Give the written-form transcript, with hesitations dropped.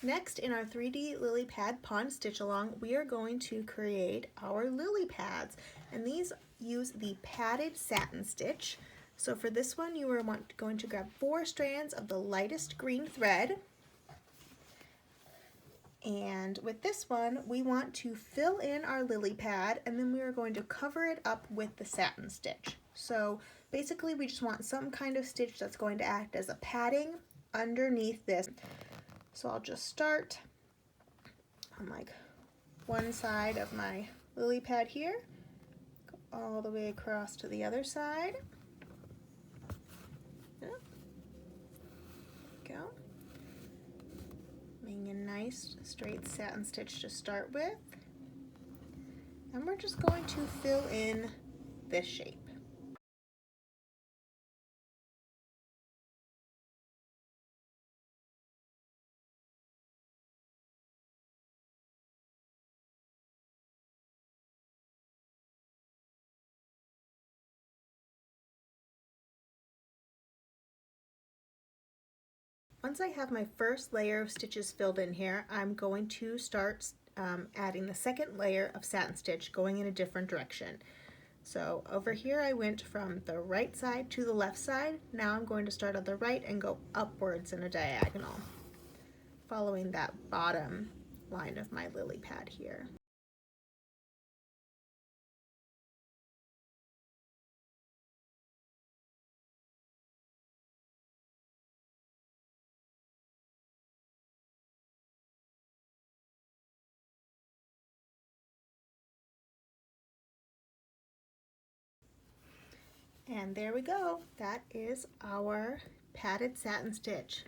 Next, in our 3D lily pad pond stitch along, we are going to create our lily pads, and these use the padded satin stitch. So for this one, you are going to grab 4 strands of the lightest green thread, and with this one, we want to fill in our lily pad, and then we are going to cover it up with the satin stitch. So basically, we just want some kind of stitch that's going to act as a padding underneath this. So I'll just start on like one side of my lily pad here, go all the way across to the other side. Yep. Go. Making a nice straight satin stitch to start with. And we're just going to fill in this shape. Once I have my first layer of stitches filled in here, I'm going to start adding the second layer of satin stitch, going in a different direction. So over here I went from the right side to the left side. Now I'm going to start on the right and go upwards in a diagonal, following that bottom line of my lily pad here. And there we go. That is our padded satin stitch.